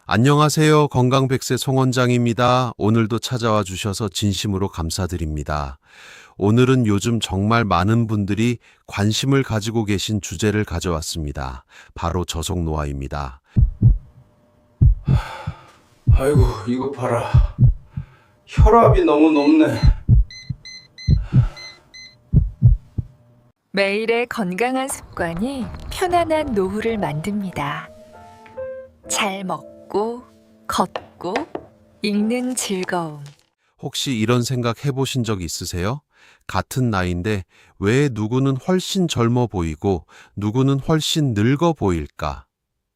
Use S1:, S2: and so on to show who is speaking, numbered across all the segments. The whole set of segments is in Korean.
S1: 안녕하세요. 건강백세 송원장입니다. 오늘도 찾아와 주셔서 진심으로 감사드립니다. 오늘은 요즘 정말 많은 분들이 관심을 가지고 계신 주제를 가져왔습니다. 바로 저속노화입니다.
S2: 아이고, 이거 봐라. 혈압이 너무 높네.
S3: 매일의 건강한 습관이 편안한 노후를 만듭니다. 잘 먹고, 걷고, 읽는 즐거움.
S1: 혹시 이런 생각 해보신 적 있으세요? 같은 나이인데 왜 누구는 훨씬 젊어 보이고 누구는 훨씬 늙어 보일까?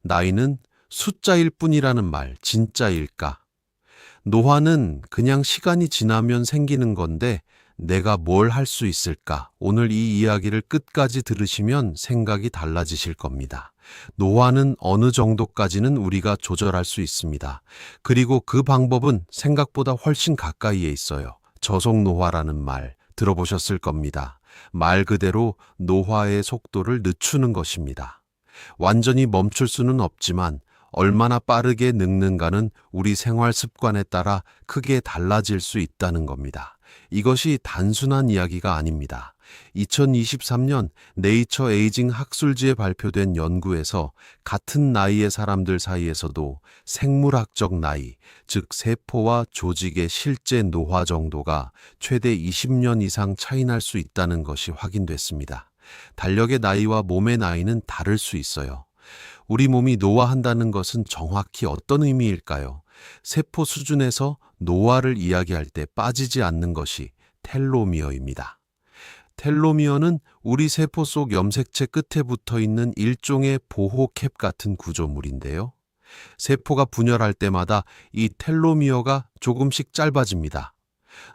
S1: 나이는 숫자일 뿐이라는 말 진짜일까? 노화는 그냥 시간이 지나면 생기는 건데 내가 뭘 할 수 있을까? 오늘 이 이야기를 끝까지 들으시면 생각이 달라지실 겁니다. 노화는 어느 정도까지는 우리가 조절할 수 있습니다. 그리고 그 방법은 생각보다 훨씬 가까이에 있어요. 저속노화라는 말 들어보셨을 겁니다. 말 그대로 노화의 속도를 늦추는 것입니다. 완전히 멈출 수는 없지만 얼마나 빠르게 늙는가는 우리 생활 습관에 따라 크게 달라질 수 있다는 겁니다. 이것이 단순한 이야기가 아닙니다. 2023년 네이처 에이징 학술지에 발표된 연구에서 같은 나이의 사람들 사이에서도 생물학적 나이, 즉 세포와 조직의 실제 노화 정도가 최대 20년 이상 차이날 수 있다는 것이 확인됐습니다. 달력의 나이와 몸의 나이는 다를 수 있어요. 우리 몸이 노화한다는 것은 정확히 어떤 의미일까요? 세포 수준에서 노화를 이야기할 때 빠지지 않는 것이 텔로미어입니다. 텔로미어는 우리 세포 속 염색체 끝에 붙어 있는 일종의 보호캡 같은 구조물인데요. 세포가 분열할 때마다 이 텔로미어가 조금씩 짧아집니다.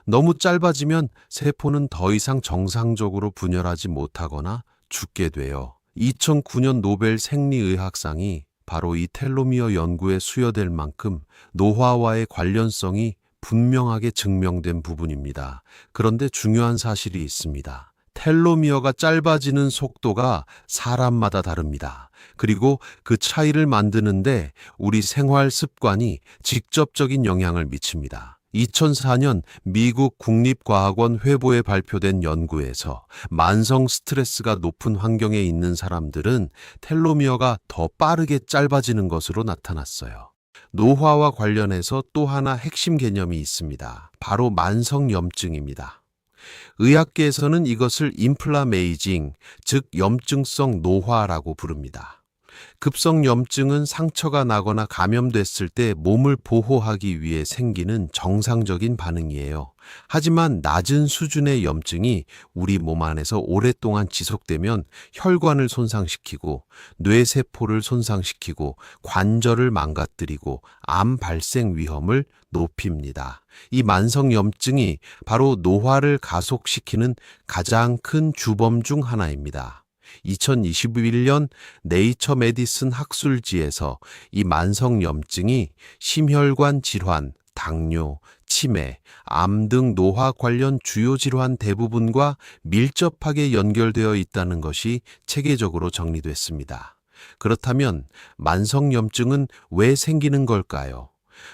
S1: 너무 짧아지면 세포는 더 이상 정상적으로 분열하지 못하거나 죽게 돼요. 2009년 노벨 생리의학상이 바로 이 텔로미어 연구에 수여될 만큼 노화와의 관련성이 분명하게 증명된 부분입니다. 그런데 중요한 사실이 있습니다. 텔로미어가 짧아지는 속도가 사람마다 다릅니다. 그리고 그 차이를 만드는데 우리 생활 습관이 직접적인 영향을 미칩니다. 2004년 미국 국립과학원 회보에 발표된 연구에서 만성 스트레스가 높은 환경에 있는 사람들은 텔로미어가 더 빠르게 짧아지는 것으로 나타났어요. 노화와 관련해서 또 하나 핵심 개념이 있습니다. 바로 만성염증입니다. 의학계에서는 이것을 인플라메이징, 즉 염증성 노화라고 부릅니다. 급성 염증은 상처가 나거나 감염됐을 때 몸을 보호하기 위해 생기는 정상적인 반응이에요. 하지만 낮은 수준의 염증이 우리 몸 안에서 오랫동안 지속되면 혈관을 손상시키고 뇌세포를 손상시키고 관절을 망가뜨리고 암 발생 위험을 높입니다. 이 만성염증이 바로 노화를 가속시키는 가장 큰 주범 중 하나입니다. 2021년 네이처 메디슨 학술지에서 이 만성염증이 심혈관 질환, 당뇨, 치매, 암 등 노화 관련 주요 질환 대부분과 밀접하게 연결되어 있다는 것이 체계적으로 정리됐습니다. 그렇다면 만성염증은 왜 생기는 걸까요?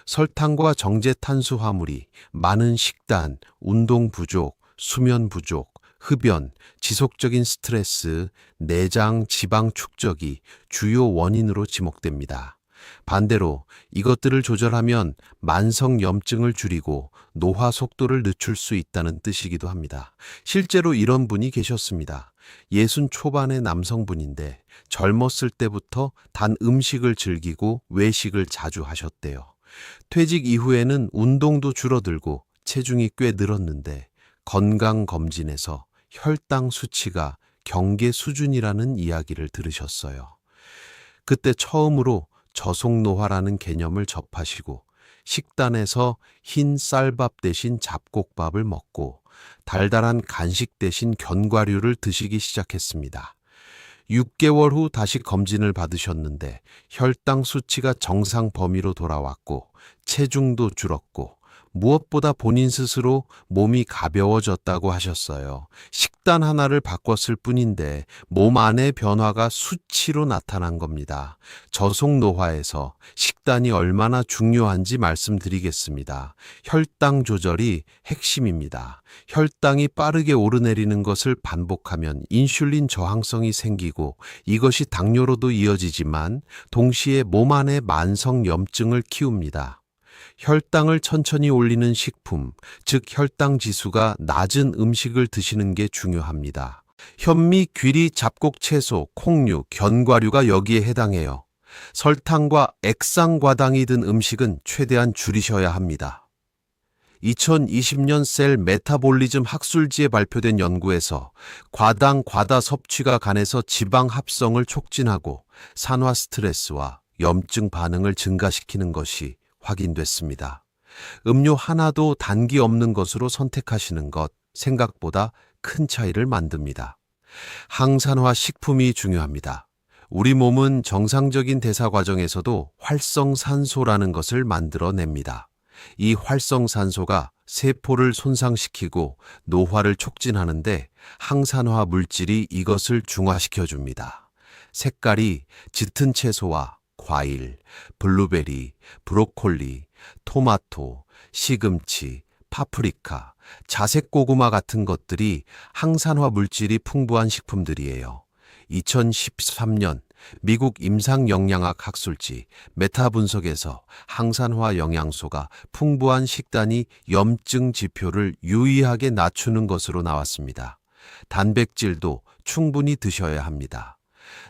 S1: 설탕과 정제 탄수화물이 많은 식단, 운동 부족, 수면 부족, 흡연, 지속적인 스트레스, 내장 지방 축적이 주요 원인으로 지목됩니다. 반대로 이것들을 조절하면 만성 염증을 줄이고 노화 속도를 늦출 수 있다는 뜻이기도 합니다. 실제로 이런 분이 계셨습니다. 60 초반의 남성분인데 젊었을 때부터 단 음식을 즐기고 외식을 자주 하셨대요. 퇴직 이후에는 운동도 줄어들고 체중이 꽤 늘었는데 건강검진에서 혈당 수치가 경계 수준이라는 이야기를 들으셨어요. 그때 처음으로 저속노화라는 개념을 접하시고 식단에서 흰 쌀밥 대신 잡곡밥을 먹고 달달한 간식 대신 견과류를 드시기 시작했습니다. 6개월 후 다시 검진을 받으셨는데 혈당 수치가 정상 범위로 돌아왔고 체중도 줄었고 무엇보다 본인 스스로 몸이 가벼워졌다고 하셨어요. 식단 하나를 바꿨을 뿐인데 몸 안의 변화가 수치로 나타난 겁니다. 저속노화에서 식단이 얼마나 중요한지 말씀드리겠습니다. 혈당 조절이 핵심입니다. 혈당이 빠르게 오르내리는 것을 반복하면 인슐린 저항성이 생기고 이것이 당뇨로도 이어지지만 동시에 몸 안에 만성 염증을 키웁니다. 혈당을 천천히 올리는 식품, 즉 혈당 지수가 낮은 음식을 드시는 게 중요합니다. 현미, 귀리, 잡곡, 채소, 콩류, 견과류가 여기에 해당해요. 설탕과 액상과당이 든 음식은 최대한 줄이셔야 합니다. 2020년 셀 메타볼리즘 학술지에 발표된 연구에서 과당, 과다 섭취가 간에서 지방 합성을 촉진하고 산화 스트레스와 염증 반응을 증가시키는 것이 확인됐습니다. 음료 하나도 단기 없는 것으로 선택하시는 것 생각보다 큰 차이를 만듭니다. 항산화 식품이 중요합니다. 우리 몸은 정상적인 대사 과정에서도 활성산소라는 것을 만들어냅니다. 이 활성산소가 세포를 손상시키고 노화를 촉진하는데 항산화 물질이 이것을 중화시켜줍니다. 색깔이 짙은 채소와 과일, 블루베리, 브로콜리, 토마토, 시금치, 파프리카, 자색 고구마 같은 것들이 항산화 물질이 풍부한 식품들이에요. 2013년 미국 임상영양학 학술지 메타 분석에서 항산화 영양소가 풍부한 식단이 염증 지표를 유의하게 낮추는 것으로 나왔습니다. 단백질도 충분히 드셔야 합니다.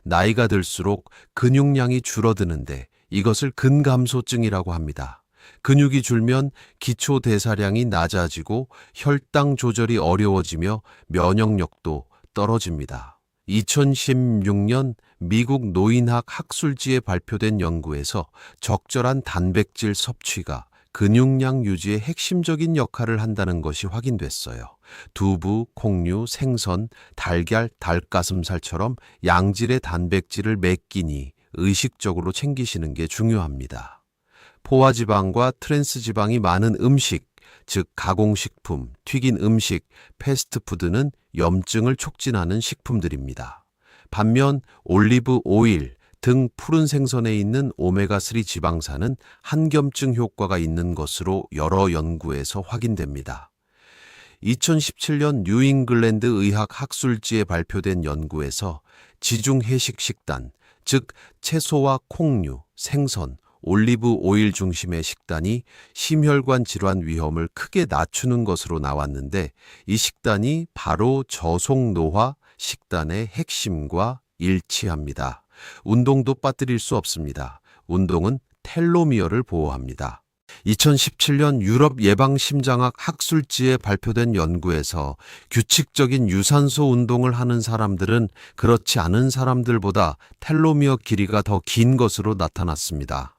S1: 나이가 들수록 근육량이 줄어드는데 이것을 근감소증이라고 합니다. 근육이 줄면 기초 대사량이 낮아지고 혈당 조절이 어려워지며 면역력도 떨어집니다. 2016년 미국 노인학 학술지에 발표된 연구에서 적절한 단백질 섭취가 근육량 유지에 핵심적인 역할을 한다는 것이 확인됐어요. 두부, 콩류, 생선, 달걀, 닭가슴살처럼 양질의 단백질을 매 끼니 의식적으로 챙기시는 게 중요합니다. 포화지방과 트랜스지방이 많은 음식, 즉 가공식품, 튀긴 음식, 패스트푸드는 염증을 촉진하는 식품들입니다. 반면 올리브 오일 등 푸른 생선에 있는 오메가3 지방산은 항염증 효과가 있는 것으로 여러 연구에서 확인됩니다. 2017년 뉴잉글랜드 의학 학술지에 발표된 연구에서 지중 해식 식단, 즉 채소와 콩류, 생선, 올리브 오일 중심의 식단이 심혈관 질환 위험을 크게 낮추는 것으로 나왔는데 이 식단이 바로 저속노화 식단의 핵심과 일치합니다. 운동도 빠뜨릴 수 없습니다. 운동은 텔로미어를 보호합니다. 2017년 유럽 예방심장학 학술지에 발표된 연구에서 규칙적인 유산소 운동을 하는 사람들은 그렇지 않은 사람들보다 텔로미어 길이가 더 긴 것으로 나타났습니다.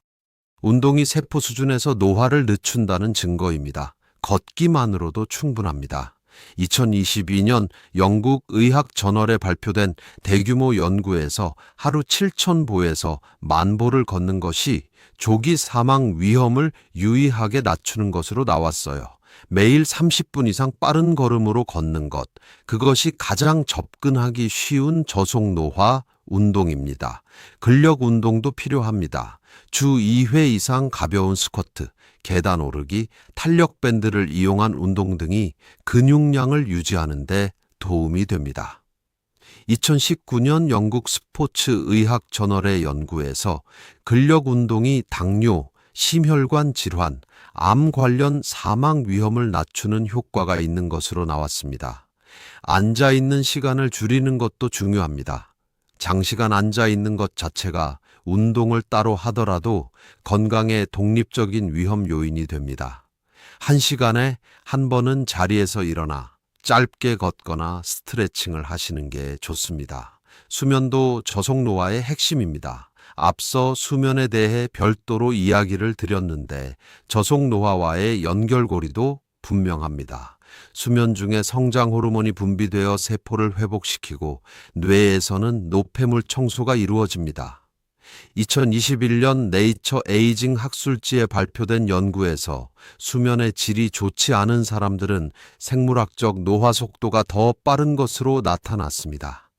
S1: 운동이 세포 수준에서 노화를 늦춘다는 증거입니다. 걷기만으로도 충분합니다. 2022년 영국 의학 저널에 발표된 대규모 연구에서 하루 7,000보에서 10,000보를 걷는 것이 조기 사망 위험을 유의하게 낮추는 것으로 나왔어요. 매일 30분 이상 빠른 걸음으로 걷는 것, 그것이 가장 접근하기 쉬운 저속노화 운동입니다. 근력 운동도 필요합니다. 주 2회 이상 가벼운 스쿼트, 계단 오르기, 탄력 밴드를 이용한 운동 등이 근육량을 유지하는 데 도움이 됩니다. 2019년 영국 스포츠 의학 저널의 연구에서 근력 운동이 당뇨, 심혈관 질환, 암 관련 사망 위험을 낮추는 효과가 있는 것으로 나왔습니다. 앉아 있는 시간을 줄이는 것도 중요합니다. 장시간 앉아 있는 것 자체가 운동을 따로 하더라도 건강에 독립적인 위험 요인이 됩니다. 1시간에 한 번은 자리에서 일어나 짧게 걷거나 스트레칭을 하시는 게 좋습니다. 수면도 저속노화의 핵심입니다. 앞서 수면에 대해 별도로 이야기를 드렸는데 저속노화와의 연결고리도 분명합니다. 수면 중에 성장 호르몬이 분비되어 세포를 회복시키고 뇌에서는 노폐물 청소가 이루어집니다. 2021년 네이처 에이징 학술지에 발표된 연구에서 수면의 질이 좋지 않은 사람들은 생물학적 노화 속도가 더 빠른 것으로 나타났습니다.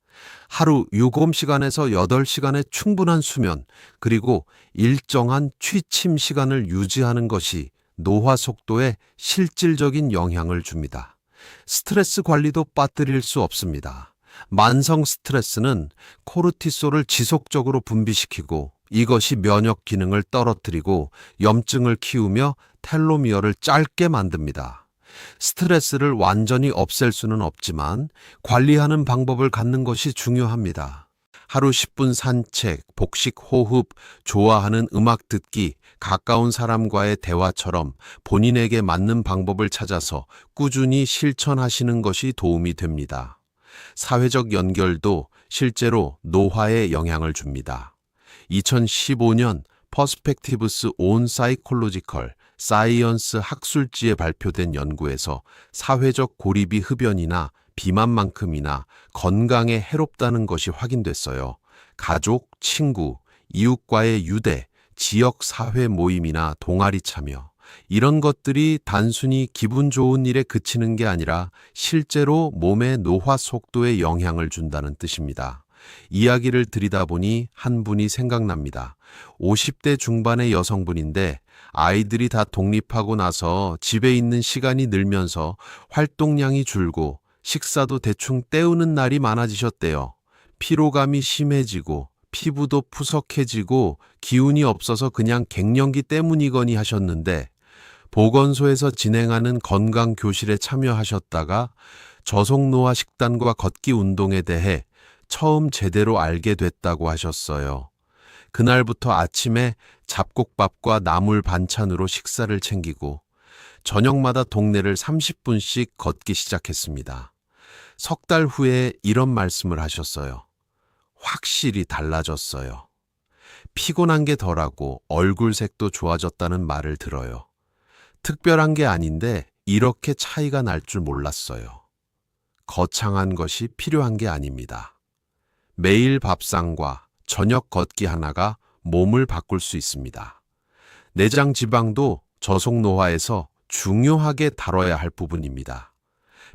S1: 하루 7시간에서 8시간의 충분한 수면, 그리고 일정한 취침 시간을 유지하는 것이 노화 속도에 실질적인 영향을 줍니다. 스트레스 관리도 빠뜨릴 수 없습니다. 만성 스트레스는 코르티솔을 지속적으로 분비시키고 이것이 면역 기능을 떨어뜨리고 염증을 키우며 텔로미어를 짧게 만듭니다. 스트레스를 완전히 없앨 수는 없지만 관리하는 방법을 갖는 것이 중요합니다. 하루 10분 산책, 복식 호흡, 좋아하는 음악 듣기, 가까운 사람과의 대화처럼 본인에게 맞는 방법을 찾아서 꾸준히 실천하시는 것이 도움이 됩니다. 사회적 연결도 실제로 노화에 영향을 줍니다. 2015년 퍼스펙티브스 온 사이콜로지컬 사이언스 학술지에 발표된 연구에서 사회적 고립이 흡연이나 비만만큼이나 건강에 해롭다는 것이 확인됐어요. 가족, 친구, 이웃과의 유대, 지역 사회 모임이나 동아리 참여, 이런 것들이 단순히 기분 좋은 일에 그치는 게 아니라 실제로 몸의 노화 속도에 영향을 준다는 뜻입니다. 이야기를 드리다 보니 한 분이 생각납니다. 50대 중반의 여성분인데 아이들이 다 독립하고 나서 집에 있는 시간이 늘면서 활동량이 줄고 식사도 대충 때우는 날이 많아지셨대요. 피로감이 심해지고 피부도 푸석해지고 기운이 없어서 그냥 갱년기 때문이거니 하셨는데 보건소에서 진행하는 건강교실에 참여하셨다가 저속노화 식단과 걷기 운동에 대해 처음 제대로 알게 됐다고 하셨어요. 그날부터 아침에 잡곡밥과 나물 반찬으로 식사를 챙기고 저녁마다 동네를 30분씩 걷기 시작했습니다. 석 달 후에 이런 말씀을 하셨어요. 확실히 달라졌어요. 피곤한 게 덜하고 얼굴색도 좋아졌다는 말을 들어요. 특별한 게 아닌데 이렇게 차이가 날 줄 몰랐어요. 거창한 것이 필요한 게 아닙니다. 매일 밥상과 저녁 걷기 하나가 몸을 바꿀 수 있습니다. 내장 지방도 저속노화에서 중요하게 다뤄야 할 부분입니다.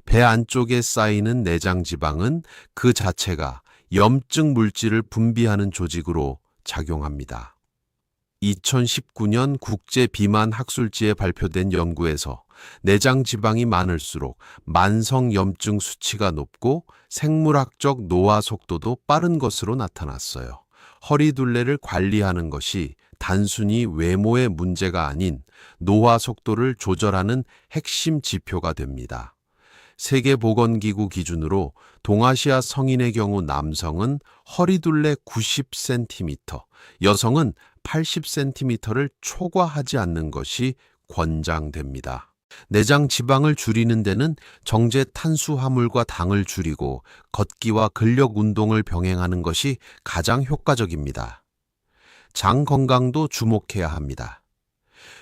S1: 배 안쪽에 쌓이는 내장 지방은 그 자체가 염증 물질을 분비하는 조직으로 작용합니다. 2019년 국제 비만 학술지에 발표된 연구에서 내장 지방이 많을수록 만성 염증 수치가 높고 생물학적 노화 속도도 빠른 것으로 나타났어요. 허리둘레를 관리하는 것이 단순히 외모의 문제가 아닌 노화 속도를 조절하는 핵심 지표가 됩니다. 세계보건기구 기준으로 동아시아 성인의 경우 남성은 허리둘레 90cm, 여성은 80cm를 초과하지 않는 것이 권장됩니다. 내장 지방을 줄이는 데는 정제 탄수화물과 당을 줄이고 걷기와 근력 운동을 병행하는 것이 가장 효과적입니다. 장 건강도 주목해야 합니다.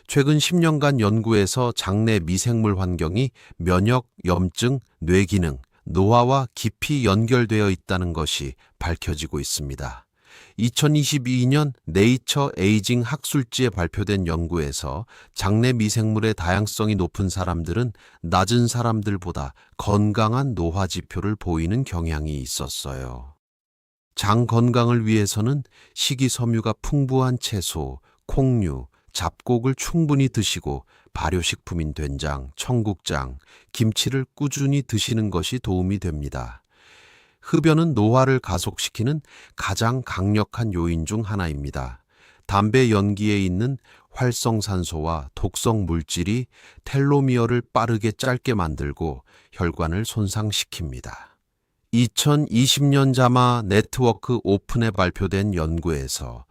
S1: 최근 10년간 연구에서 장내 미생물 환경이 면역, 염증, 뇌기능, 노화와 깊이 연결되어 있다는 것이 밝혀지고 있습니다. 2022년 네이처 에이징 학술지에 발표된 연구에서 장내 미생물의 다양성이 높은 사람들은 낮은 사람들보다 건강한 노화 지표를 보이는 경향이 있었어요. 장 건강을 위해서는 식이섬유가 풍부한 채소, 콩류, 잡곡을 충분히 드시고 발효식품인 된장, 청국장, 김치를 꾸준히 드시는 것이 도움이 됩니다. 흡연은 노화를 가속시키는 가장 강력한 요인 중 하나입니다. 담배 연기에 있는 활성산소와 독성 물질이 텔로미어를 빠르게 짧게 만들고 혈관을 손상시킵니다. 2020년 자마 네트워크 오픈에 발표된 연구에서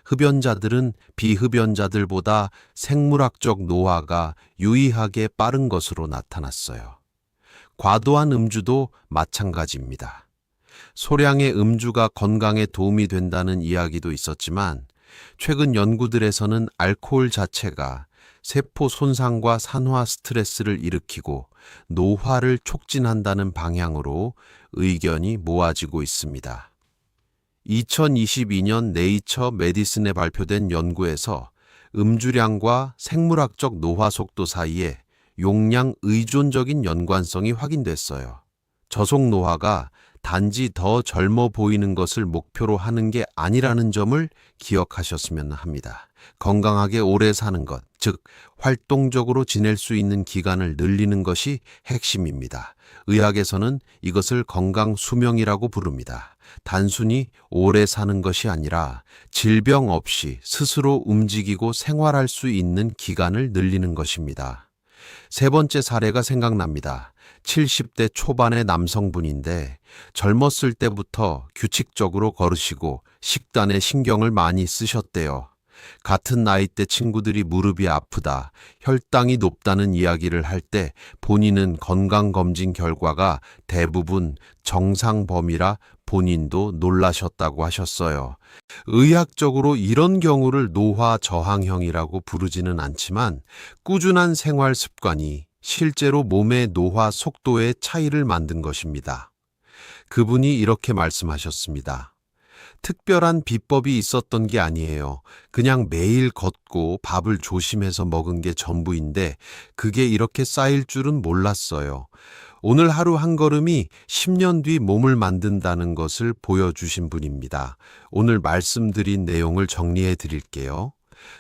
S1: 흡연자들은 비흡연자들보다 생물학적 노화가 유의하게 빠른 것으로 나타났어요. 과도한 음주도 마찬가지입니다. 소량의 음주가 건강에 도움이 된다는 이야기도 있었지만 최근 연구들에서는 알코올 자체가 세포 손상과 산화 스트레스를 일으키고 노화를 촉진한다는 방향으로 의견이 모아지고 있습니다. 2022년 네이처 메디슨에 발표된 연구에서 음주량과 생물학적 노화 속도 사이에 용량 의존적인 연관성이 확인됐어요. 저속 노화가 단지 더 젊어 보이는 것을 목표로 하는 게 아니라는 점을 기억하셨으면 합니다. 건강하게 오래 사는 것, 즉 활동적으로 지낼 수 있는 기간을 늘리는 것이 핵심입니다. 의학에서는 이것을 건강 수명이라고 부릅니다. 단순히 오래 사는 것이 아니라 질병 없이 스스로 움직이고 생활할 수 있는 기간을 늘리는 것입니다. 세 번째 사례가 생각납니다. 70대 초반의 남성분인데 젊었을 때부터 규칙적으로 걸으시고 식단에 신경을 많이 쓰셨대요. 같은 나이대 친구들이 무릎이 아프다, 혈당이 높다는 이야기를 할 때 본인은 건강검진 결과가 대부분 정상 범위라 본인도 놀라셨다고 하셨어요. 의학적으로 이런 경우를 노화 저항형이라고 부르지는 않지만 꾸준한 생활 습관이 실제로 몸의 노화 속도의 차이를 만든 것입니다. 그분이 이렇게 말씀하셨습니다. 특별한 비법이 있었던 게 아니에요. 그냥 매일 걷고 밥을 조심해서 먹은 게 전부인데 그게 이렇게 쌓일 줄은 몰랐어요. 오늘 하루 한 걸음이 10년 뒤 몸을 만든다는 것을 보여주신 분입니다. 오늘 말씀드린 내용을 정리해 드릴게요.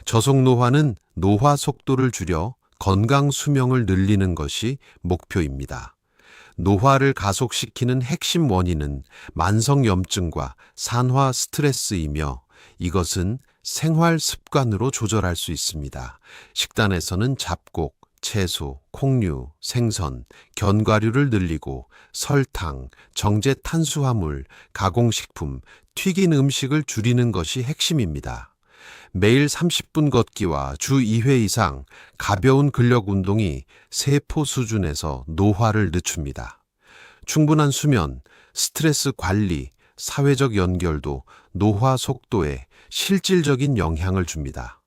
S1: 저속노화는 노화 속도를 줄여 건강 수명을 늘리는 것이 목표입니다. 노화를 가속시키는 핵심 원인은 만성염증과 산화 스트레스이며 이것은 생활 습관으로 조절할 수 있습니다. 식단에서는 잡곡, 채소, 콩류, 생선, 견과류를 늘리고 설탕, 정제 탄수화물, 가공식품, 튀긴 음식을 줄이는 것이 핵심입니다. 매일 30분 걷기와 주 2회 이상 가벼운 근력 운동이 세포 수준에서 노화를 늦춥니다. 충분한 수면, 스트레스 관리, 사회적 연결도 노화 속도에 실질적인 영향을 줍니다.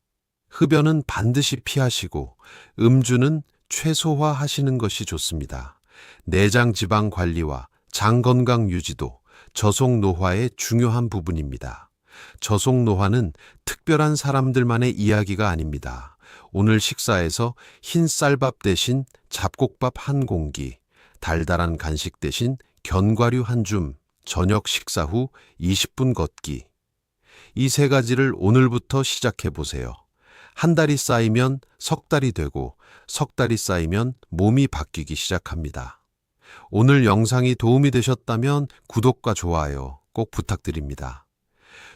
S1: 흡연은 반드시 피하시고 음주는 최소화하시는 것이 좋습니다. 내장 지방 관리와 장 건강 유지도 저속 노화의 중요한 부분입니다. 저속 노화는 특별한 사람들만의 이야기가 아닙니다. 오늘 식사에서 흰 쌀밥 대신 잡곡밥 한 공기, 달달한 간식 대신 견과류 한 줌, 저녁 식사 후 20분 걷기. 이 세 가지를 오늘부터 시작해 보세요. 한 달이 쌓이면 석 달이 되고 석 달이 쌓이면 몸이 바뀌기 시작합니다. 오늘 영상이 도움이 되셨다면 구독과 좋아요 꼭 부탁드립니다.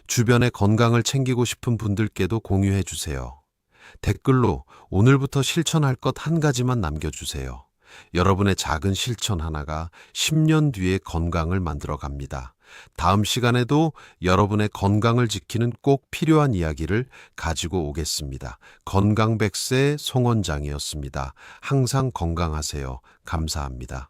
S1: 주변의 건강을 챙기고 싶은 분들께도 공유해 주세요. 댓글로 오늘부터 실천할 것 한 가지만 남겨주세요. 여러분의 작은 실천 하나가 10년 뒤의 건강을 만들어 갑니다. 다음 시간에도 여러분의 건강을 지키는 꼭 필요한 이야기를 가지고 오겠습니다. 건강백세 송원장이었습니다. 항상 건강하세요. 감사합니다.